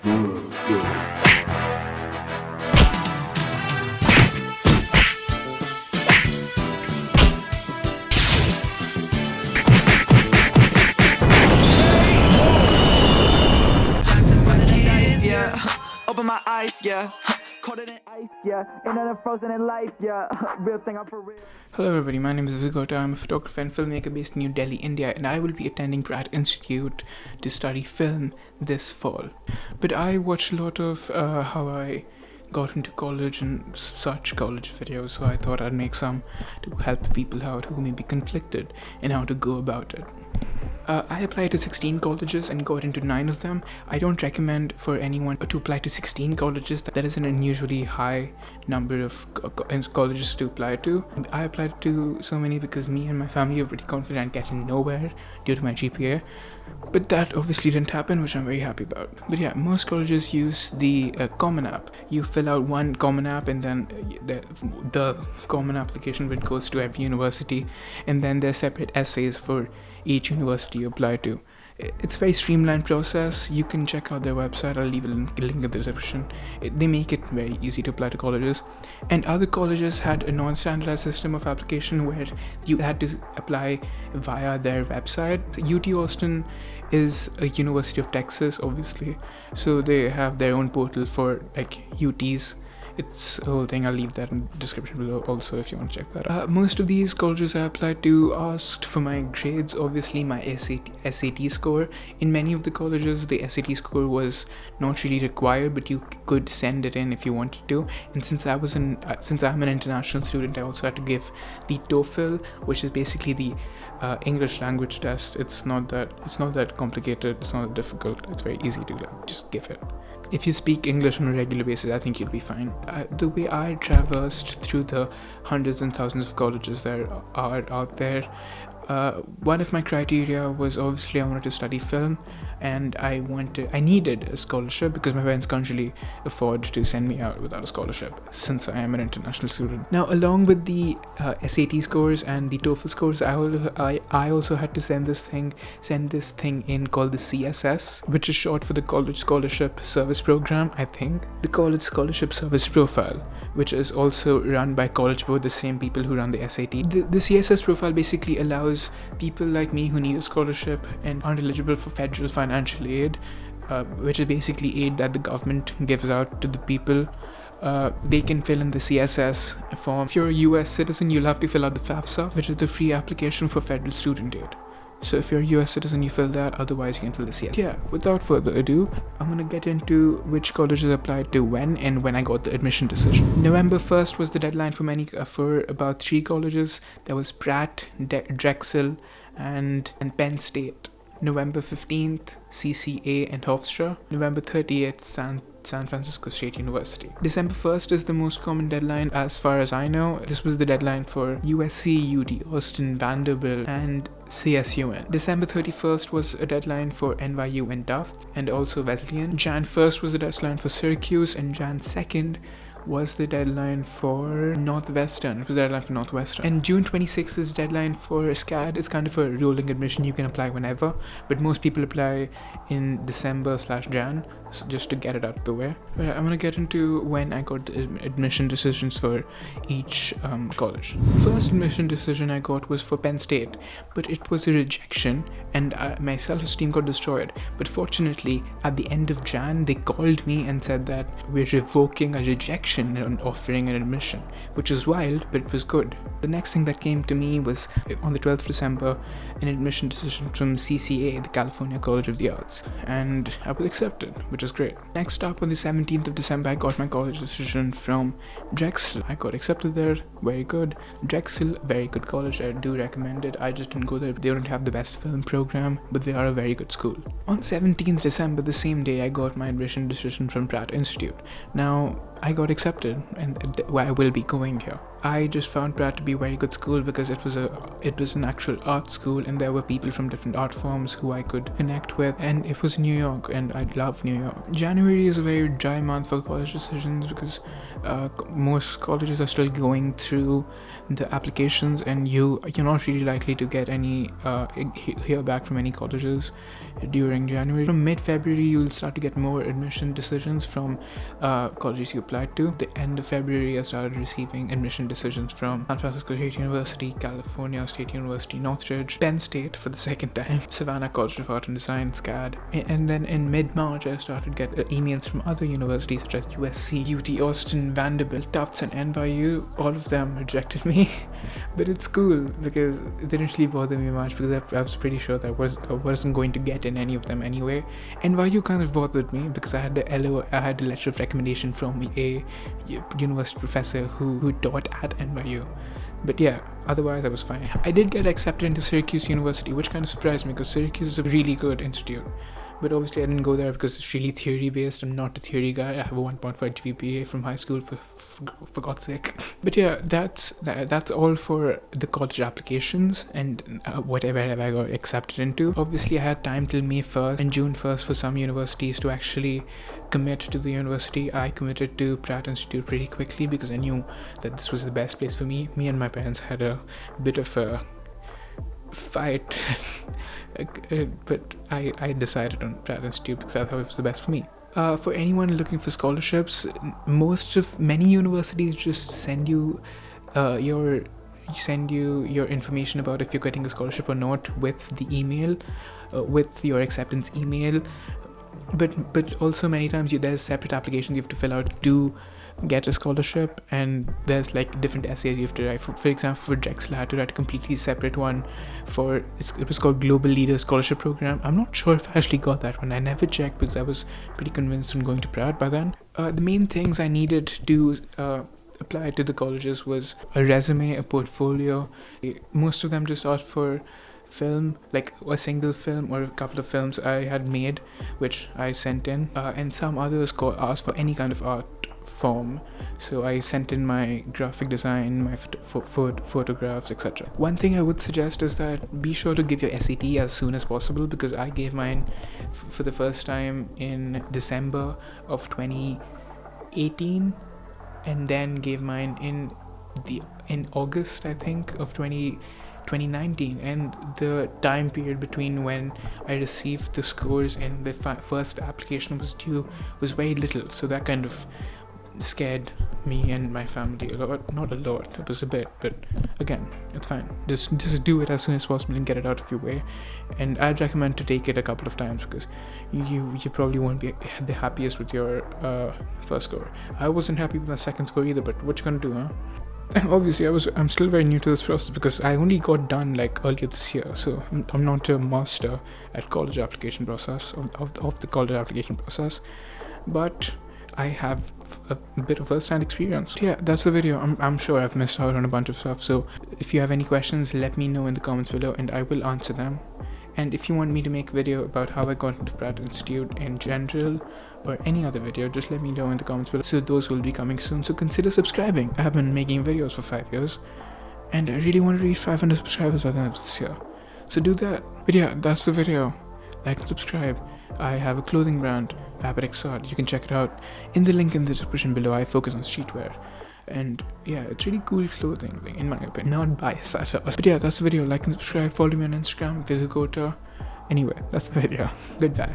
Open my eyes, yeah. Caught it in ice, yeah. Internet frozen in life, yeah. Real thing, I'm for real. Hello everybody, my name is Vanguard. I'm a photographer and filmmaker based in New Delhi, India, and I will be attending Pratt Institute to study film this fall. But I watched a lot of how I got into college and such college videos, so I thought I'd make some to help people out who may be conflicted in how to go about it. I applied to 16 colleges and got into 9 of them. I don't recommend for anyone to apply to 16 colleges. That is an unusually high number of colleges to apply to. I applied to so many because me and my family were pretty confident getting nowhere due to my GPA. But that obviously didn't happen, which I'm very happy about. But yeah, most colleges use the Common App. You fill out one Common App and then the Common application which goes to every university, and then there's separate essays for each university you apply to. It's a very streamlined process. You can check out their website. I'll leave a link in the description. They make it very easy to apply to colleges. And other colleges had a non-standardized system of application where you had to apply via their website. UT Austin is a University of Texas, obviously, so they have their own portal for like UTs. It's a whole thing. I'll leave that in the description below also if you want to check that out. Most of these colleges I applied to asked for my grades, obviously my SAT score. In many of the colleges the SAT score was not really required, but you could send it in if you wanted to. And since I'm an international student, I also had to give the TOEFL, which is basically the English language test. It's not that complicated, it's not that difficult, it's very easy to just give it. If you speak English on a regular basis, I think you'll be fine. The way I traversed through the hundreds and thousands of colleges there are out there, one of my criteria was obviously I wanted to study film, and I needed a scholarship because my parents can't really afford to send me out without a scholarship since I am an international student. Now, along with the SAT scores and the TOEFL scores, I also had to send this thing in called the CSS, which is short for the College Scholarship Service Program, I think. The College Scholarship Service Profile, which is also run by College Board, the same people who run the SAT. The CSS profile basically allows people like me who need a scholarship and aren't eligible for federal financial aid, which is basically aid that the government gives out to the people. They can fill in the CSS form. If you're a US citizen, you'll have to fill out the FAFSA, which is the free application for federal student aid. So if you're a US citizen, you fill that, otherwise you can fill the CSS. Yeah, without further ado, I'm gonna get into which colleges applied to when and when I got the admission decision. November 1st was the deadline for about 3 colleges. There was Pratt, Drexel, and Penn State. November 15th, CCA and Hofstra. November 30th, San Francisco State University. December 1st is the most common deadline as far as I know. This was the deadline for USC, UT Austin, Vanderbilt, and CSUN. December 31st was a deadline for NYU and Tufts, and also Wesleyan. Jan 1st was the deadline for Syracuse, and Jan 2nd was the deadline for Northwestern. It was the deadline for Northwestern. And June 26th is deadline for SCAD. It's kind of a rolling admission. You can apply whenever, but most people apply in December/Jan, so just to get it out of the way. But I'm gonna get into when I got the admission decisions for each college. First admission decision I got was for Penn State, but it was a rejection, and my self-esteem got destroyed. But fortunately, at the end of Jan, they called me and said that we're revoking a rejection and offering an admission, which is wild, but it was good. The next thing that came to me was on the 12th of December, an admission decision from CCA, the California College of the Arts, and I was accepted, which is great. Next up, on the 17th of December, I got my college decision from Drexel. I got accepted there, very good. Drexel, very good college, I do recommend it. I just didn't go there. They don't have the best film program, but they are a very good school. On 17th December, the same day, I got my admission decision from Pratt Institute. Now, I got accepted, and I will be going here. I just found Pratt to be a very good school because it was an actual art school, and there were people from different art forms who I could connect with, and it was New York, and I love New York. January is a very dry month for college decisions because most colleges are still going through the applications, and you're not really likely to get any hear back from any colleges during January. From mid-February you'll start to get more admission decisions from colleges you applied to. The end of February I started receiving admission decisions from San Francisco State University, California State University, Northridge, Penn State for the second time, Savannah College of Art and Design, SCAD, and then in mid-March I started get emails from other universities such as USC, UT Austin, Vanderbilt, Tufts and NYU. All of them rejected me but it's cool because it didn't really bother me much because I was pretty sure that I wasn't going to get in any of them anyway. NYU kind of bothered me because I had a letter of recommendation from a university professor who taught at NYU. But yeah, otherwise I was fine. I did get accepted into Syracuse University, which kind of surprised me because Syracuse is a really good institute. But obviously I didn't go there because it's really theory based. I'm not a theory guy. I have a 1.5 GPA from high school for God's sake. But yeah, that's all for the college applications and whatever I got accepted into. Obviously I had time till May 1st and June 1st for some universities to actually commit to the university. I committed to Pratt Institute pretty quickly because I knew that this was the best place for me. Me and my parents had a bit of a fight but I decided on Pratt Institute because I thought it was the best for me. For anyone looking for scholarships, many universities just send you your information about if you're getting a scholarship or not with the email, with your acceptance email. But also many times there's separate applications you have to fill out to get a scholarship, and there's like different essays you have to write. For example, for Drexel I had to write a completely separate one it was called Global Leader Scholarship Program. I'm not sure if I actually got that one. I never checked because I was pretty convinced on going to Pratt by then. The main things I needed to apply to the colleges was a resume, a portfolio. Most of them just asked for film, like a single film or a couple of films I had made, which I sent in, and some others asked for any kind of art form, so I sent in my graphic design, my photographs, etc. One thing I would suggest is that be sure to give your SAT as soon as possible, because I gave mine for the first time in December of 2018 and then gave mine in August, I think, of 2019, and the time period between when I received the scores and the first application was due was very little, so that kind of scared me and my family a lot. Not a lot, it was a bit, but again, it's fine. Just do it as soon as possible and get it out of your way. And I'd recommend to take it a couple of times because you probably won't be the happiest with your first score. I wasn't happy with my second score either, but what you gonna do, huh? And obviously I'm still very new to this process because I only got done like earlier this year, so I'm not a master at college application process of the college application process, but I have a bit of first-hand experience. Yeah, that's the video. I'm sure I've missed out on a bunch of stuff, so if you have any questions, let me know in the comments below and I will answer them. And if you want me to make a video about how I got into Pratt Institute in general or any other video, just let me know in the comments below. So those will be coming soon, so consider subscribing. I have been making videos for 5 years and I really want to reach 500 subscribers by the end of this year, so do that. But yeah, that's the video. Like and subscribe. I have a clothing brand, Art. You can check it out in the link in the description below. I focus on streetwear, and yeah, it's really cool clothing in my opinion. Not biased at all. But yeah, that's the video. Like and subscribe. Follow me on Instagram, Visigoto. Anyway, that's the video. Goodbye.